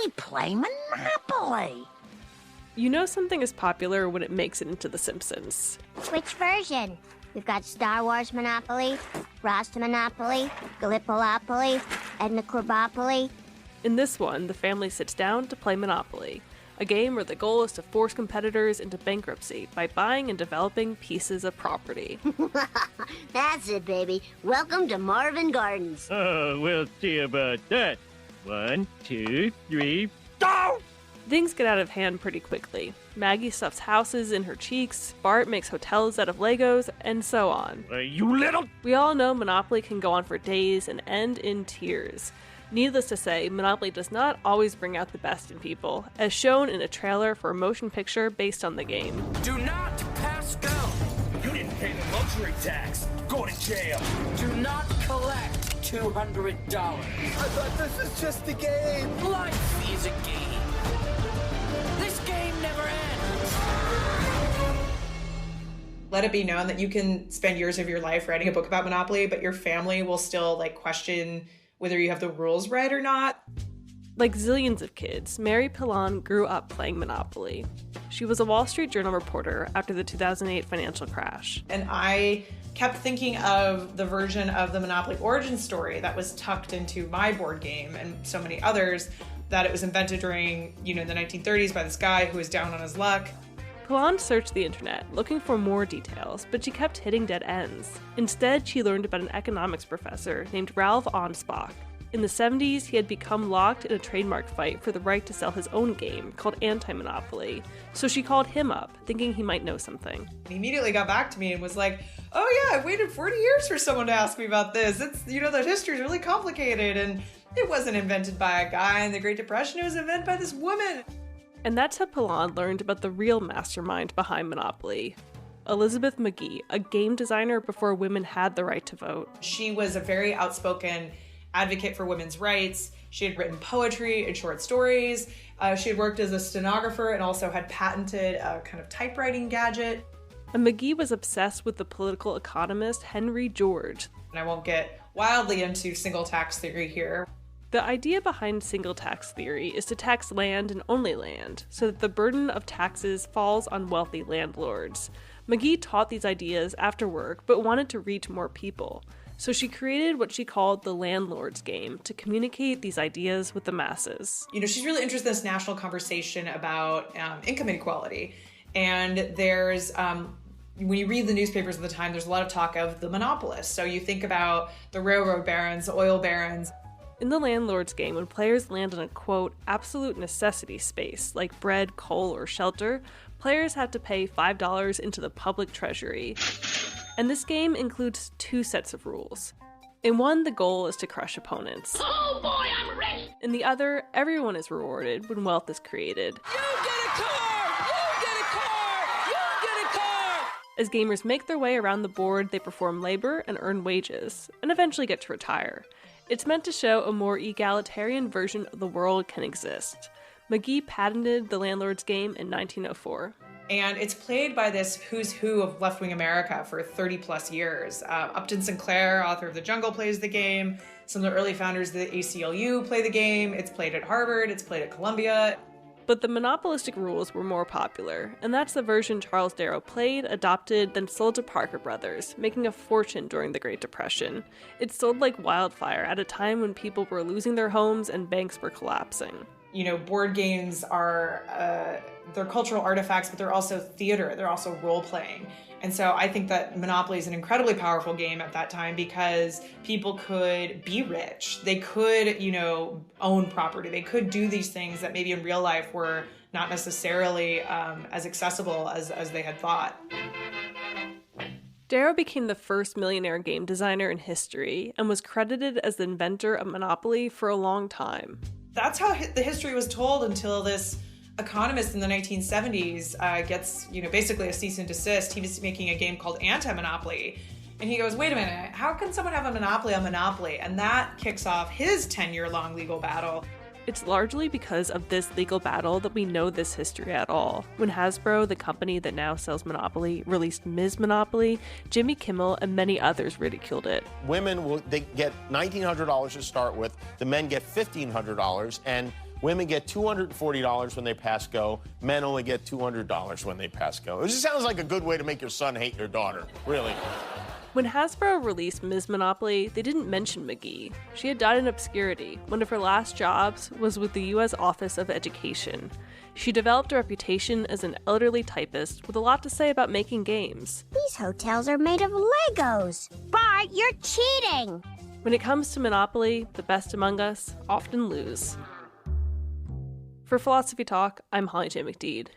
We play Monopoly. You know something is popular when it makes it into The Simpsons. Which version? We've got Star Wars Monopoly, Rasta Monopoly, Gallipolopoly, Edna Clubopoly. In this one, the family sits down to play Monopoly, a game where the goal is to force competitors into bankruptcy by buying and developing pieces of property. That's it, baby. Welcome to Marvin Gardens. Oh, we'll see about that. 1, 2, 3, go! Things get out of hand pretty quickly. Maggie stuffs houses in her cheeks, Bart makes hotels out of Legos, and so on. You little... We all know Monopoly can go on for days and end in tears. Needless to say, Monopoly does not always bring out the best in people, as shown in a trailer for a motion picture based on the game. Do not pass go. You didn't pay the luxury tax. Go to jail. Do not collect $200. I thought this was just a game. Life is a game. This game never ends. Let it be known that you can spend years of your life writing a book about Monopoly, but your family will still question whether you have the rules right or not. Like zillions of kids, Mary Pilon grew up playing Monopoly. She was a Wall Street Journal reporter after the 2008 financial crash. And I kept thinking of the version of the Monopoly origin story that was tucked into my board game and so many others, that it was invented during, the 1930s by this guy who was down on his luck. Pilon searched the internet, looking for more details, but she kept hitting dead ends. Instead, she learned about an economics professor named Ralph Anspach. In the 70s, he had become locked in a trademark fight for the right to sell his own game, called Anti-Monopoly, so she called him up, thinking he might know something. He immediately got back to me and was like, oh yeah, I've waited 40 years for someone to ask me about this. It's, the history is really complicated, and it wasn't invented by a guy in the Great Depression, it was invented by this woman. And that's how Pilon learned about the real mastermind behind Monopoly, Elizabeth Mcgee, a game designer before women had the right to vote. She was a very outspoken advocate for women's rights. She had written poetry and short stories. She had worked as a stenographer and also had patented a kind of typewriting gadget. And Mcgee was obsessed with the political economist Henry George. And I won't get wildly into single tax theory here. The idea behind single tax theory is to tax land and only land, so that the burden of taxes falls on wealthy landlords. Mcgee taught these ideas after work, but wanted to reach more people. So she created what she called the Landlord's game to communicate these ideas with the masses. She's really interested in this national conversation about income inequality. And there's, when you read the newspapers at the time, there's a lot of talk of the monopolists. So you think about the railroad barons, the oil barons. In the Landlord's game, when players land in a, quote, absolute necessity space, like bread, coal, or shelter, players have to pay $5 into the public treasury. And this game includes 2 sets of rules. In one, the goal is to crush opponents. Oh boy, I'm rich! In the other, everyone is rewarded when wealth is created. You get a car! You get a car! You get a car! As gamers make their way around the board, they perform labor and earn wages, and eventually get to retire. It's meant to show a more egalitarian version of the world can exist. Mcgee patented the Landlord's game in 1904. And it's played by this who's who of left-wing America for 30 plus years. Upton Sinclair, author of The Jungle, plays the game. Some of the early founders of the ACLU play the game. It's played at Harvard, it's played at Columbia. But the monopolistic rules were more popular, and that's the version Charles Darrow played, adopted, then sold to Parker Brothers, making a fortune during the Great Depression. It sold like wildfire at a time when people were losing their homes and banks were collapsing. Board games are, they're cultural artifacts, but they're also theater, they're also role-playing. And so I think that Monopoly is an incredibly powerful game at that time because people could be rich. They could, own property. They could do these things that maybe in real life were not necessarily as accessible as they had thought. Darrow became the first millionaire game designer in history and was credited as the inventor of Monopoly for a long time. That's how the history was told until this economist in the 1970s gets, basically a cease and desist. He was making a game called Anti-Monopoly. And he goes, wait a minute, how can someone have a monopoly on Monopoly? And that kicks off his 10-year-long legal battle. It's largely because of this legal battle that we know this history at all. When Hasbro, the company that now sells Monopoly, released Ms. Monopoly, Jimmy Kimmel and many others ridiculed it. Women, they get $1,900 to start with. The men get $1,500. And Women get $240 when they pass go. Men only get $200 when they pass go. It just sounds like a good way to make your son hate your daughter, really. When Hasbro released Ms. Monopoly, they didn't mention Mcgee. She had died in obscurity. One of her last jobs was with the U.S. Office of Education. She developed a reputation as an elderly typist with a lot to say about making games. These hotels are made of Legos. Bart, you're cheating! When it comes to Monopoly, the best among us often lose. For Philosophy Talk, I'm Holly J. McDeed.